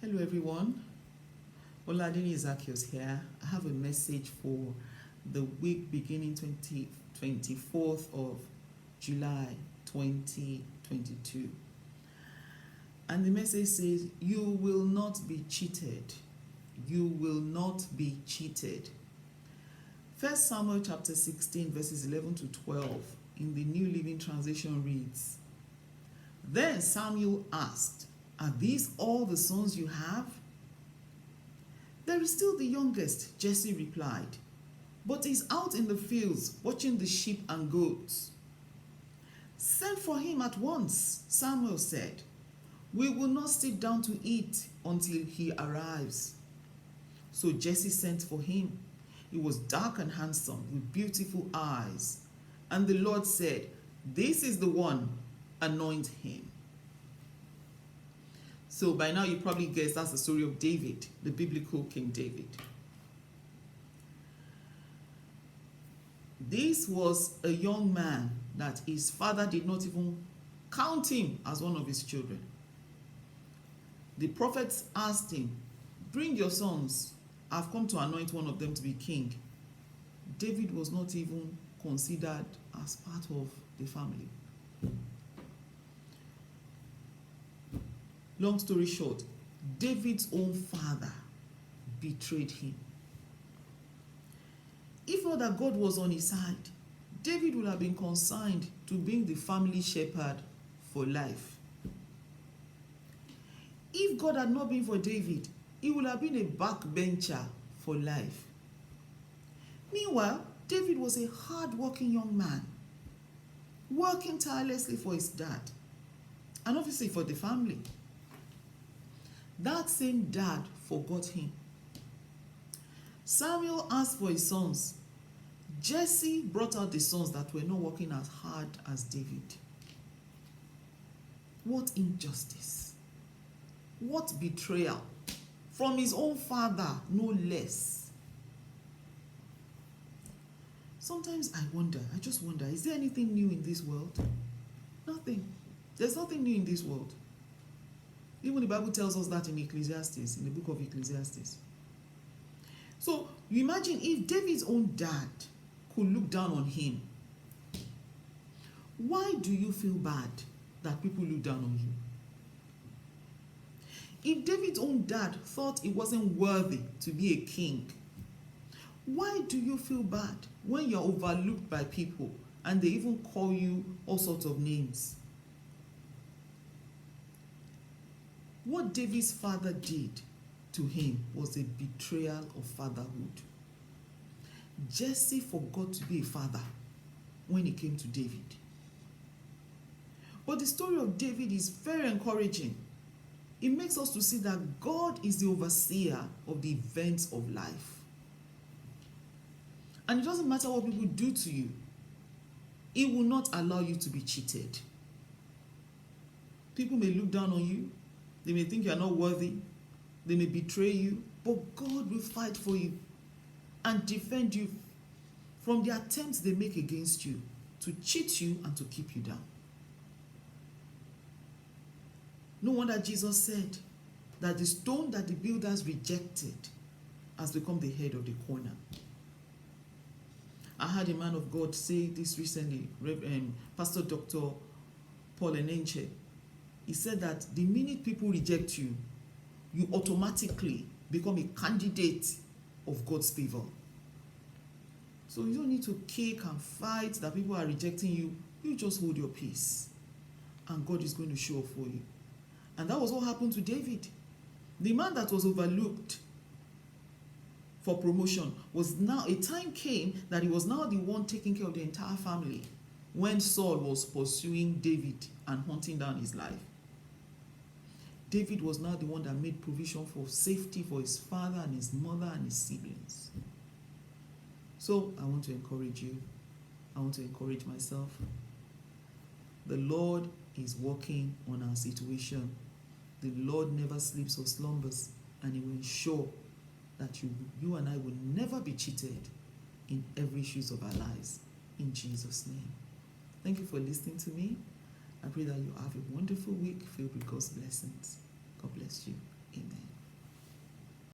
Hello everyone, Ola Zaccheus here. I have a message for the week beginning 24th of July 2022. And the message says, you will not be cheated. You will not be cheated. 1 Samuel chapter 16 verses 11 to 12 in the New Living Translation reads, Then Samuel asked, Are these all the sons you have? There is still the youngest, Jesse replied, but he's out in the fields watching the sheep and goats. Send for him at once, Samuel said. We will not sit down to eat until he arrives. So Jesse sent for him. He was dark and handsome with beautiful eyes. And the Lord said, This is the one, anoint him. So by now you probably guessed that's the story of David, the biblical King David. This was a young man that his father did not even count him as one of his children. The prophets asked him, Bring your sons, I've come to anoint one of them to be king. David was not even considered as part of the family. Long story short, David's own father betrayed him. If not that God was on his side, David would have been consigned to being the family shepherd for life. If God had not been for David, he would have been a backbencher for life. Meanwhile, David was a hard-working young man, working tirelessly for his dad, and obviously for the family. That same dad forgot him. Samuel asked for his sons. Jesse brought out the sons that were not working as hard as David. What injustice! What betrayal! From his own father, no less. Sometimes I just wonder, is there anything new in this world? Nothing. There's nothing new in this world. Even the Bible tells us that in Ecclesiastes, in the book of Ecclesiastes. So you imagine if David's own dad could look down on him. Why do you feel bad that people look down on you? If David's own dad thought he wasn't worthy to be a king, why do you feel bad when you're overlooked by people and they even call you all sorts of names? What David's father did to him was a betrayal of fatherhood. Jesse forgot to be a father when it came to David. But the story of David is very encouraging. It makes us to see that God is the overseer of the events of life. And it doesn't matter what people do to you, He will not allow you to be cheated. People may look down on you. They may think you are not worthy. They may betray you. But God will fight for you and defend you from the attempts they make against you to cheat you and to keep you down. No wonder Jesus said that the stone that the builders rejected has become the head of the corner. I heard a man of God say this recently, Pastor Dr. Paul Enenche. He said that the minute people reject you, you automatically become a candidate of God's favor. So you don't need to kick and fight that people are rejecting you. You just hold your peace. And God is going to show up for you. And that was what happened to David. The man that was overlooked for promotion was now, a time came that he was now the one taking care of the entire family when Saul was pursuing David and hunting down his life. David was now the one that made provision for safety for his father and his mother and his siblings. So I want to encourage you. I want to encourage myself. The Lord is working on our situation. The Lord never sleeps or slumbers, and He will ensure that you and I will never be cheated in every issues of our lives. In Jesus' name. Thank you for listening to me. I pray that you have a wonderful week filled with God's blessings. God bless you.